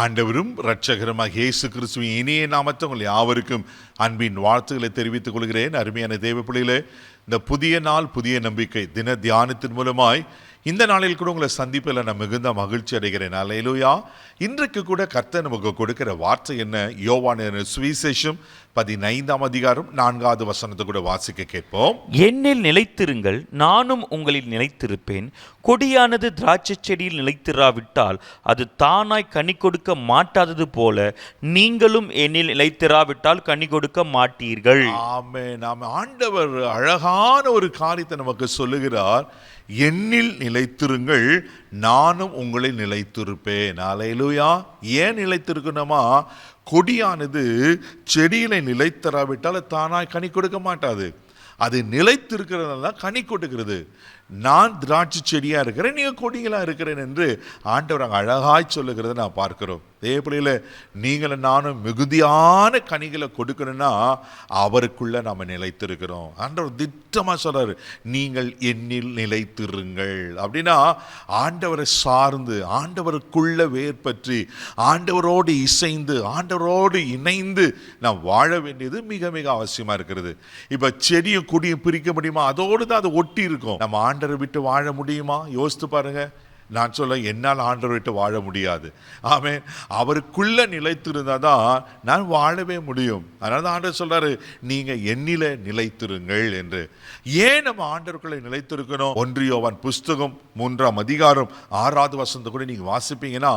ஆண்டவரும் இரட்சகருமாக இயேசு கிறிஸ்துவின் இனிய நாமத்தில் உங்கள் யாவருக்கும் அன்பின் வாழ்த்துக்களை தெரிவித்துக் கொள்கிறேன். அருமையான தேவ பிள்ளைகளே, இந்த புதிய நாள் புதிய நம்பிக்கை தின தியானத்தின் மூலமாய் இந்த நாளில் கூட உங்களை சந்திப்பில் நான் மிகுந்த மகிழ்ச்சி அடைகிறேன். அல்லேலூயா. இன்றைக்கு கூட கர்த்தர் நமக்கு கொடுக்கிற வார்த்தை என்ன? யோவான் சுவிசேஷம் 15ஆம் அதிகாரம் 4வது வசனத்தை கூட வாசிக்க கேட்போம். என்னில் நிலைத்திருங்கள், நானும் உங்களில் நிலைத்திருப்பேன். கொடியானது திராட்சை செடியில் நிலைத்திராவிட்டால் அது தானாய் கனி கொடுக்க மாட்டாதது போல நீங்களும் என்னில் நிலைத்திராவிட்டால் கனி கொடுக்க மாட்டீர்கள். ஆமென். ஆண்டவர் அழகான ஒரு காரியத்தை நமக்கு சொல்லுகிறார். என்னில் நிலைத்திருங்கள், நானும் உங்களை நிலைத்திருப்பேன். அல்லேலூயா. ஏன் நிலைத்திருக்கணுமா? கொடியானது செடியில நிலைத்தராவிட்டால் தானாய் கனி கொடுக்க மாட்டாது. அது நிலைத்திருக்கிறதுனால கனி கொடுக்கிறது. நான் திராட்சை செடியா இருக்கிறேன், நீங்க கொடிகளா இருக்கிறேன் என்று ஆண்டவர் அங்கே அழகாய் சொல்லுகிறத நான் பார்க்கிறோம். தேவப்பிள்ளையில நீங்களும் நானும் மிகுதியான கனிகளை கொடுக்கணும்னா அவருக்குள்ள நாம நிலைத்திருக்கிறோம். ஆண்டவர் திட்டமா சொல்றாரு, நீங்கள் என்னில் நிலைத்திருங்கள். அப்படின்னா ஆண்டவரை சார்ந்து ஆண்டவருக்குள்ள வேர் பற்றி ஆண்டவரோடு இசைந்து ஆண்டவரோடு இணைந்து நாம் வாழ வேண்டியது மிக மிக அவசியமா இருக்கிறது. இப்ப செடியும் கொடியும் பிரிக்க முடியுமா? அதோடு தான் அது ஒட்டி இருக்கும். நம்ம ஆண்டவரை விட்டு வாழ முடியுமா? யோசித்து பாருங்க. நான் சொல்ல, என்னால் ஆண்டவரை விட்டு வாழ முடியாது. ஆமென். அவருக்குள்ள நிலைத்திருந்தா தான் நான் வாழவே முடியும். அதனால தான் ஆண்டவர் சொல்றாரு, நீங்க என்னில நிலைத்திருங்கள் என்று. ஏன் நம்ம ஆண்டவருக்குள்ள நிலைத்திருக்கணும்? 1 யோவான் புஸ்தகம் 3ஆம் அதிகாரம் 6வது வசனத்தை கூட நீங்க வாசிப்பீங்கன்னா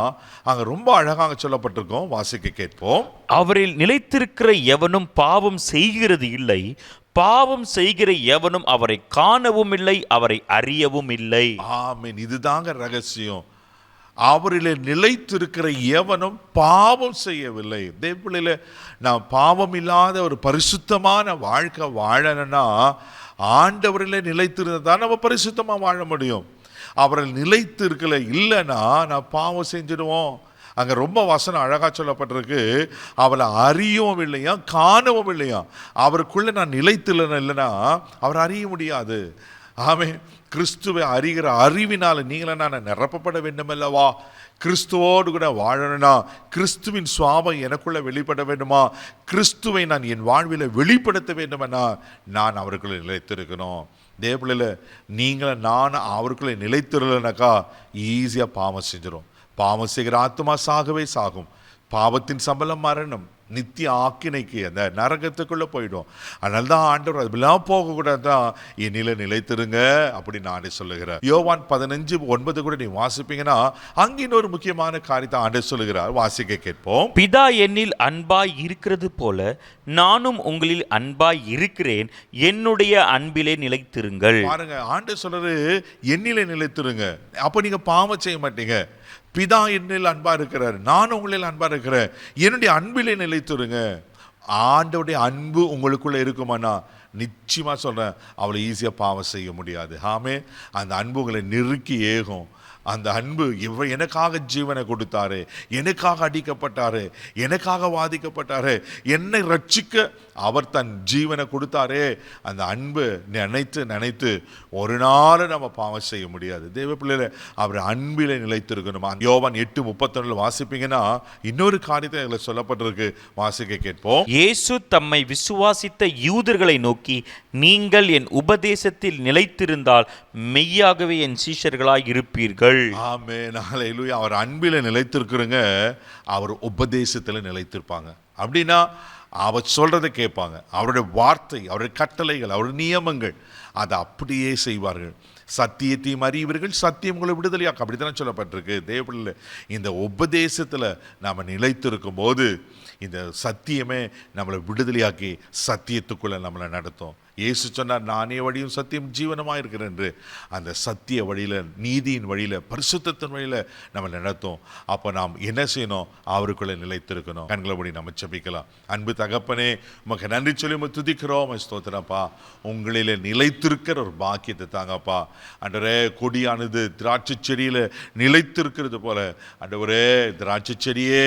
அங்க ரொம்ப அழகாக சொல்லப்பட்டிருக்கோம். வாசிக்க கேட்போம். அவரில் நிலைத்திருக்கிற எவனும் பாவம் செய்கிறது இல்லை, பாவம் செய்கிற எவனும் அவரை காணவும் இல்லை, அவரை அறியவும் இல்லை. ஆமென். இதுதாங்க ரகசியம். அவரில் நிலைத்திருக்கிற எவனும் பாவம் செய்யவில்லை. தேவப்பிள்ளையில நான் பாவம் இல்லாத ஒரு பரிசுத்தமான வாழ்க்கை வாழணும்னா ஆண்டவரில் நிலைத்திருந்ததான் நம்ம பரிசுத்தமா வாழ முடியும். அவரில் நிலைத்திருக்கல இல்லைன்னா நான் பாவம் செஞ்சிடுவோம். அங்கே ரொம்ப வசனம் அழகாக சொல்லப்பட்டிருக்கு. அவளை அறியவும் இல்லையா, காணவும் இல்லையா. அவருக்குள்ள நான் இல்லைன்னா அவர் அறிய முடியாது. ஆமென். கிறிஸ்துவை அறிகிற அறிவினால் நீங்கள நான் நிரப்பப்பட வேண்டும் அல்லவா? கிறிஸ்துவோடு கூட வாழணும்னா கிறிஸ்துவின் சுவாபம் எனக்குள்ள வெளிப்பட வேண்டுமா? கிறிஸ்துவை நான் என் வாழ்வில் வெளிப்படுத்த வேண்டுமென்னா நான் அவருக்குள்ள நிலைத்திருக்கணும். தேவப்பிள்ளையில நீங்களும் நான் அவருக்குள்ள நிலைத்திருக்கலனாக்கா ஈஸியாக பாவம் செஞ்சிடும். பாவம் செய்கிற ஆத்மா சாகவே சாகும். பாவத்தின் சம்பளம் மரணம், நித்திய ஆக்கினைக்கு அந்த நரகத்துக்குள்ள போயிடும். அதனால தான் ஆண்டவர் அதெல்லாம் போகக்கூடாது தான் என்னில நிலைத்திருங்க அப்படின்னு ஆண்டவர் சொல்லுகிறார். யோவான் 15:9 கூட நீ வாசிப்பீங்கன்னா அங்கே இன்னொரு முக்கியமான காரியத்தை ஆண்டவர் சொல்லுகிறார். வாசிக்க கேட்போம். பிதா என்னில் அன்பாய் இருக்கிறது போல நானும் உங்களில் அன்பாய் இருக்கிறேன், என்னுடைய அன்பிலே நிலைத்திருங்கள். பாருங்க, ஆண்டவர் சொல்றாரு என்னில நிலைத்திருங்க. அப்ப நீங்க பாவம் செய்ய மாட்டீங்க. பிதா என்னில் அன்பா இருக்கிறார், நான் உங்களில் அன்பா இருக்கிறேன், என்னுடைய அன்பிலே நிலைத்திருங்க. ஆண்டவருடைய அன்பு உங்களுக்குள்ள இருக்குமானா நிச்சயமா சொல்றேன், அவளை ஈஸியா பாவம் செய்ய முடியாது. ஆமே. அந்த அன்பு உங்களை நெருக்கி ஏகும். அந்த அன்பு எனக்காக ஜீவனை கொடுத்தாரு, எனக்காக அடிக்கப்பட்டாரு, எனக்காக வாதிக்கப்பட்டாரு, என்னை ரட்சிக்க அவர் தன் ஜீவனை கொடுத்தாரே. அந்த அன்பு நினைத்து நினைத்து ஒரு நாள் நம்ம பாவம் செய்ய முடியாது. தேவ பிள்ளைல அவர் அன்பில நிலைத்திருக்கணுமா? யோவான் 8:31 வாசிப்பீங்கன்னா இன்னொரு காரியத்தை எங்களை சொல்லப்பட்டிருக்கு. வாசிக்க கேட்போம். இயேசு தம்மை விசுவாசித்த யூதர்களை நோக்கி, நீங்கள் என் உபதேசத்தில் நிலைத்திருந்தால் மெய்யாகவே என் சீஷர்களாய் இருப்பீர்கள். ஆமென். ஹல்லேலூயா. அவர் அன்பில நிலைத்திருக்கிறங்க, அவர் உபதேசத்தில் நிலைத்திருப்பாங்க. அப்படின்னா அவர் சொல்றதை கேட்பாங்க. அவருடைய வார்த்தை, அவருடைய கட்டளைகள், அவருடைய நியமங்கள் அதை அப்படியே செய்வார்கள். சத்தியத்தையும் அறிவீர்கள், சத்தியம் உங்களை விடுதலையாக்கும். அப்படித்தான் சொல்லப்பட்டிருக்கு. தேவப்பிள்ளை இந்த உபதேசத்தில் நாம் நிலைத்திருக்கும் போது இந்த சத்தியமே நம்மளை விடுதலையாக்கி சத்தியத்துக்குள்ள நம்மளை நடத்தும். இயேசு சொன்னார், நானே வழியும் சத்தியம் ஜீவனமாக இருக்கிறேன் என்று. அந்த சத்திய வழியில், நீதியின் வழியில், பரிசுத்தத்தின் வழியில் நம்ம நடத்தும். அப்போ நாம் என்ன செய்யணும்? அவருக்குள்ளே நிலைத்திருக்கணும். கண்களை மூடி நம்ம ஜெபிக்கலாம். அன்பு தகப்பனே, உமக்கு நன்றி சொல்லி துதிக்கிறோம், ஸ்தோத்திரப்பா. உங்களில் நிலைத்திருக்கிற ஒரு பாக்கியத்தை தாங்கப்பா. ஆண்டவரே, கொடியானது திராட்சை செடியில் நிலைத்திருக்கிறது போல ஆண்டவரே, திராட்சை செடியே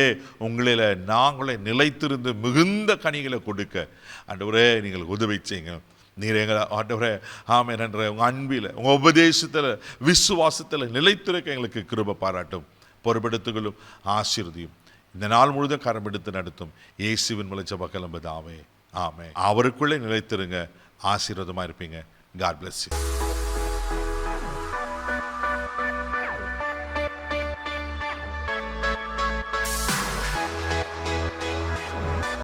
உங்களில் நாங்களே நிலைத்திருந்து மிகுந்த கனிகளை கொடுக்க ஆண்டவரே நீங்கள் உதவி செய்யுங்க. நீர் எங்களை ஆண்டவரே ஆமென் என்ற உங்கள் அன்பில், உங்கள் உபதேசத்தில், விசுவாசத்தில் நிலைத்திருக்க எங்களுக்கு கிருபை பாராட்டும், பொறுப்பெடுத்துகளும் ஆசீர்வதியும். இந்த நாள் முழுதும் கரம் எடுத்து நடத்தும் இயேசுவின் மூலம் ஜெபக்கலம் பிதாவே, ஆமென். அவருக்குள்ளே நிலைத்திருங்க, ஆசீர்வாதமா இருப்பீங்க. God bless you.